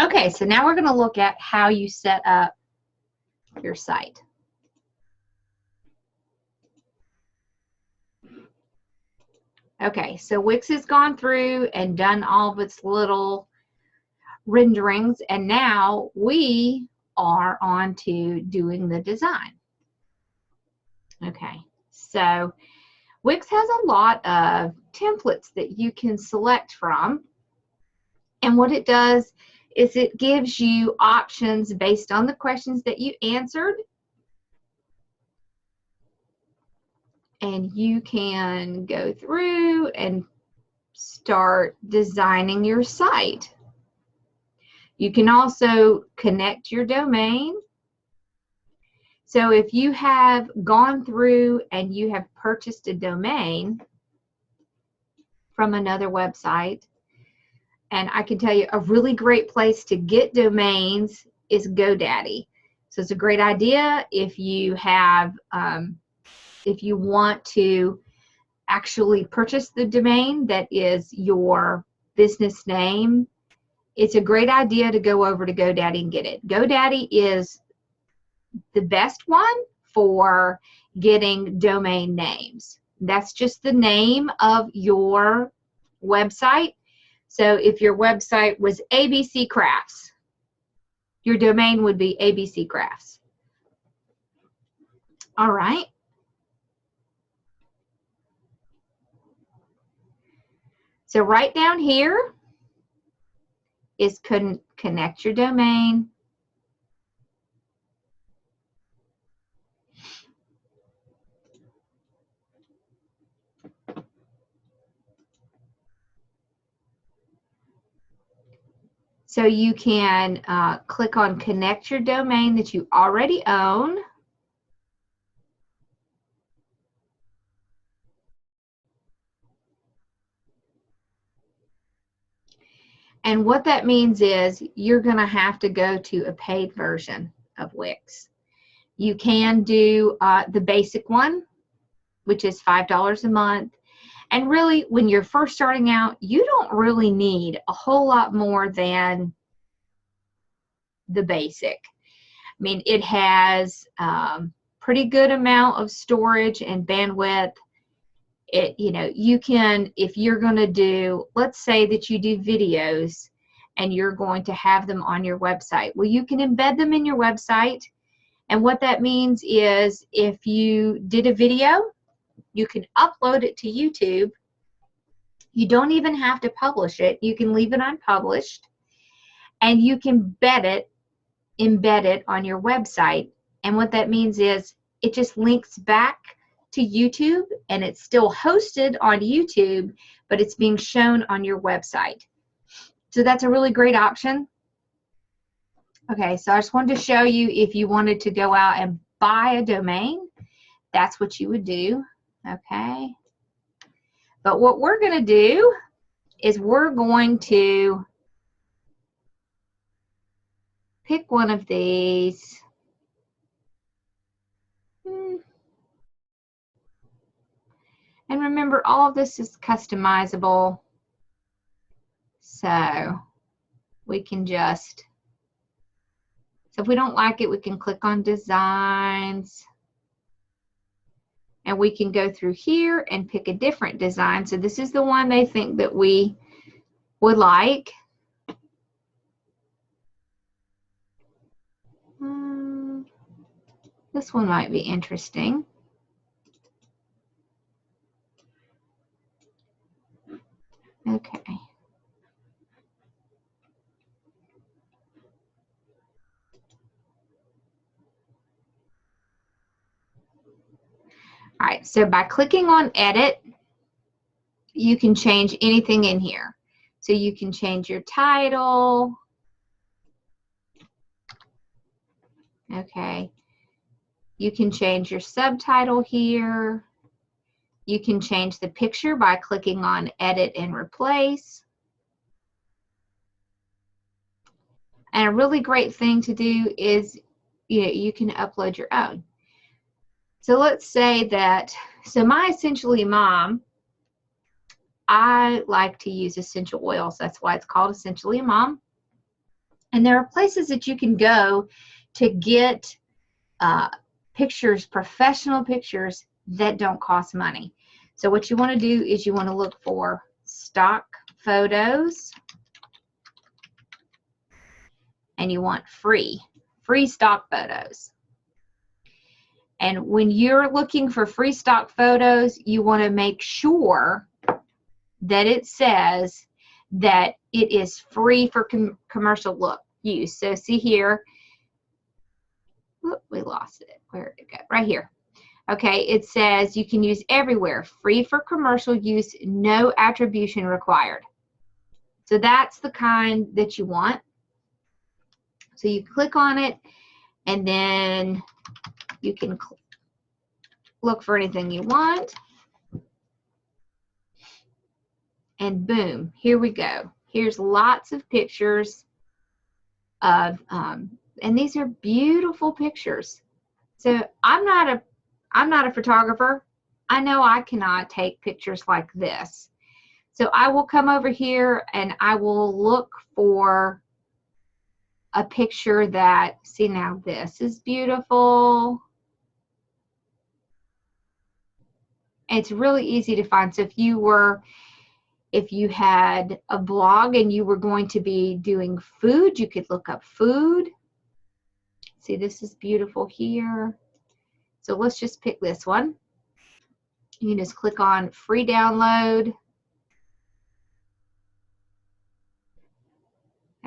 Okay, so now we're going to look at how you set up your site. Okay, so Wix has gone through and done all of its little renderings, and now we are on to doing the design. Okay, so Wix has a lot of templates that you can select from, and what it does is it gives you options based on the questions that you answered, and you can go through and start designing your site. You can also connect your domain. So if you have gone through and you have purchased a domain from another website, and I can tell you a really great place to get domains is GoDaddy. So it's a great idea if you have, if you want to actually purchase the domain that is your business name. It's a great idea to go over to GoDaddy and get it. GoDaddy is the best one for getting domain names. That's just the name of your website. So if your website was ABC Crafts, your domain would be ABC Crafts. All right. So right down here is connect your domain. So you can click on connect your domain that you already own. And what that means is you're going to have to go to a paid version of Wix. You can do the basic one, which is $5 a month. And really, when you're first starting out, you don't really need a whole lot more than the basic. I mean, it has pretty good amount of storage and bandwidth. You know, you can, if you're going to do, let's say that you do videos and you're going to have them on your website. Well, you can embed them in your website. And what that means is if you did a video, you can upload it to YouTube. You don't even have to publish it. You can leave it unpublished, and you can embed it on your website. And what that means is it just links back to YouTube, and it's still hosted on YouTube, but it's being shown on your website. So that's a really great option. Okay, so I just wanted to show you if you wanted to go out and buy a domain, that's what you would do. Okay. But what we're going to do is we're going to pick one of these. And remember, all of this is customizable. So we can just, so if we don't like it, we can click on designs. And we can go through here and pick a different design. So this is the one they think that we would like. This one might be interesting. Okay. All right, so by clicking on edit, you can change anything in here. So you can change your title. Okay. You can change your subtitle here. You can change the picture by clicking on edit and replace. And a really great thing to do is you can upload your own. So let's say that, so my Essentially Mom, I like to use essential oils. That's why it's called Essentially Mom. And there are places that you can go to get pictures, professional pictures that don't cost money. So what you want to do is you want to look for stock photos, and you want free stock photos. And when you're looking for free stock photos, you want to make sure that it says that it is free for commercial use. So see here, whoop, we lost it. Where did it go? Right here. Okay, it says you can use everywhere, free for commercial use, no attribution required. So that's the kind that you want. So you click on it, and then you can look for anything you want. And boom, here we go. Here's lots of pictures of, and these are beautiful pictures. So I'm not a photographer. I know I cannot take pictures like this. So I will come over here and I will look for a picture that, see, now this is beautiful. It's really easy to find. So if you had a blog and you were going to be doing food, you could look up food. See, this is beautiful here. So let's just pick this one. You can just click on free download.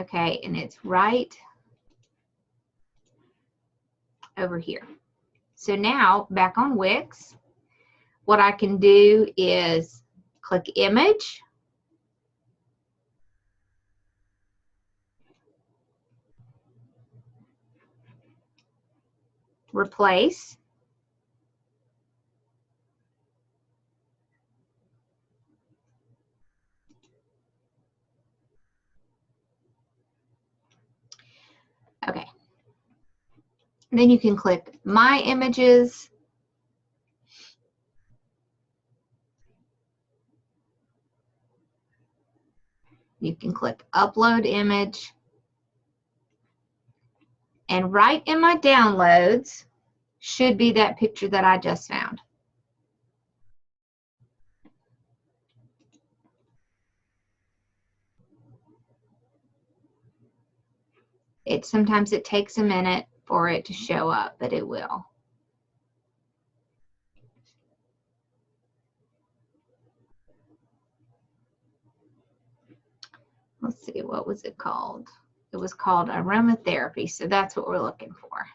Okay, and it's right over here. So now back on Wix, what I can do is click image, replace, okay. Then you can click my images. You can click upload image. And right in my downloads should be that picture that I just found. Sometimes it takes a minute for it to show up, but it will. Let's see, what was it called? It was called aromatherapy, so that's what we're looking for.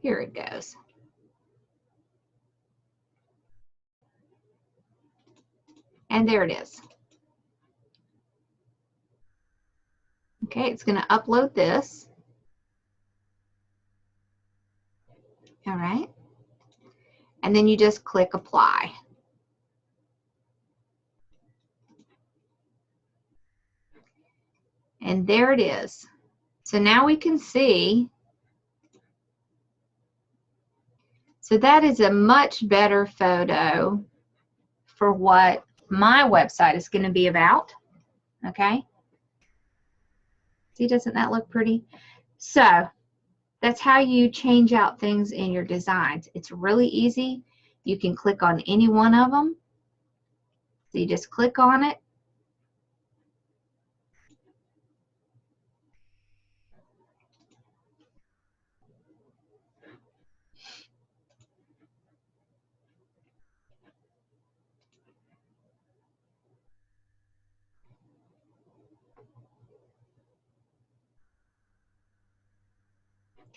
Here it goes. And there it is. Okay, it's going to upload this. All right. And then you just click apply. And there it is. So now we can see. So that is a much better photo for what my website is going to be about. Okay. See, doesn't that look pretty? So that's how you change out things in your designs. It's really easy. You can click on any one of them. So you just click on it.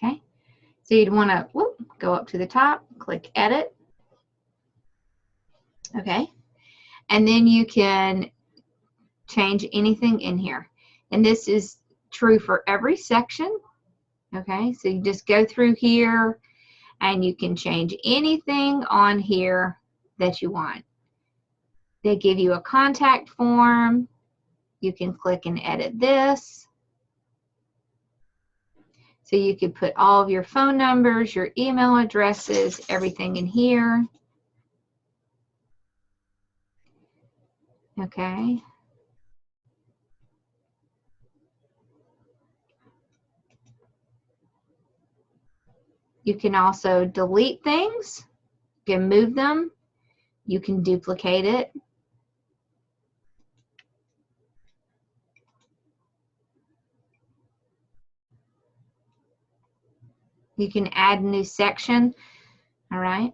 Okay. So you'd want to go up to the top, click edit. Okay. And then you can change anything in here. And this is true for every section. Okay. So you just go through here and you can change anything on here that you want. They give you a contact form. You can click and edit this. So you could put all of your phone numbers, your email addresses, everything in here. Okay. You can also delete things. You can move them. You can duplicate it. You can add a new section. All right.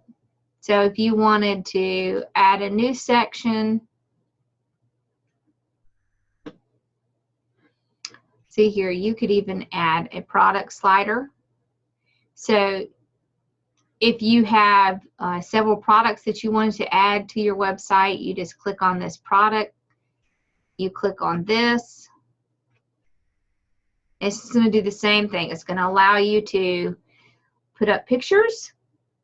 So if you wanted to add a new section, see here, you could even add a product slider. So if you have several products that you wanted to add to your website, you just click on this product. You click on this. It's going to do the same thing. It's going to allow you to put up pictures.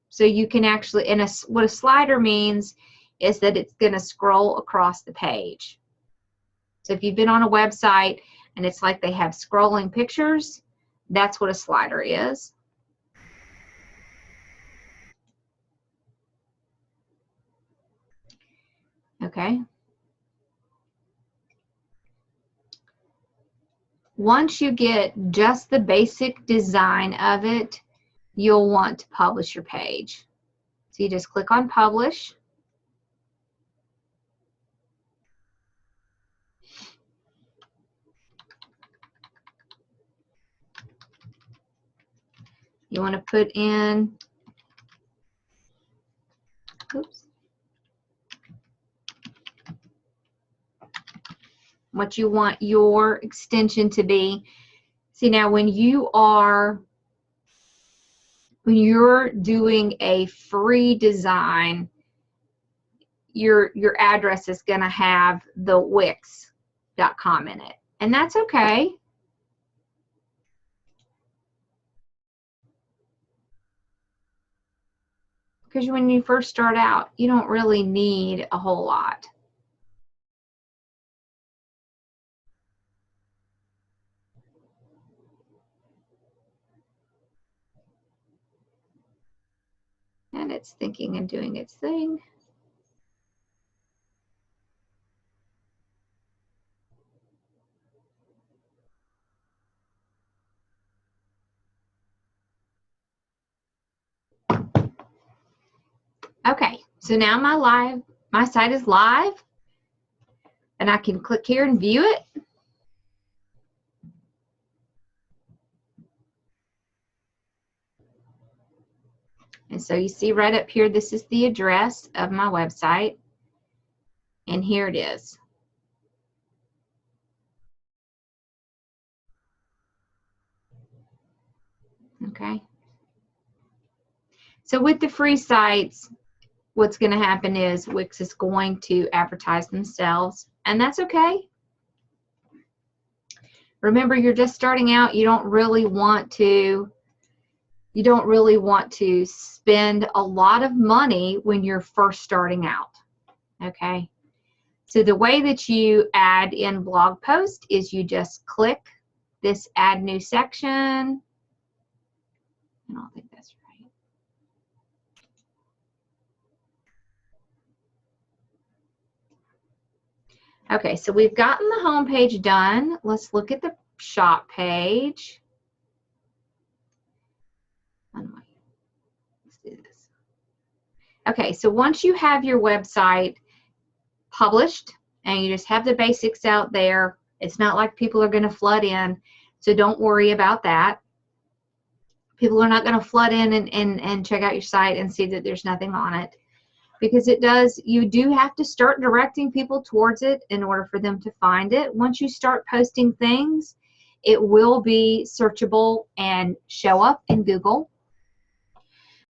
So you can actually, and what a slider means is that it's going to scroll across the page. So if you've been on a website and it's like they have scrolling pictures, that's what a slider is. Okay. Once you get just the basic design of it, you'll want to publish your page. So you just click on publish. You want to put in, oops, what you want your extension to be. See, now when you're doing a free design, your address is going to have the wix.com in it, and that's okay. Because when you first start out, you don't really need a whole lot. And it's thinking and doing its thing. Okay, so now my site is live, and I can click here and view it. And so you see right up here, this is the address of my website, and here it is. Okay. So with the free sites, what's going to happen is Wix is going to advertise themselves, and that's okay. Remember, you're just starting out. You don't really want to spend a lot of money when you're first starting out. Okay. So the way that you add in blog post is you just click this add new section. I don't think that's right. Okay, so we've gotten the home page done. Let's look at the shop page. Let's do this. Okay, so once you have your website published and you just have the basics out there, it's not like people are going to flood in, so don't worry about that. People are not going to flood in and check out your site and see that there's nothing on it, because you do have to start directing people towards it in order for them to find it. Once you start posting things, it will be searchable and show up in Google.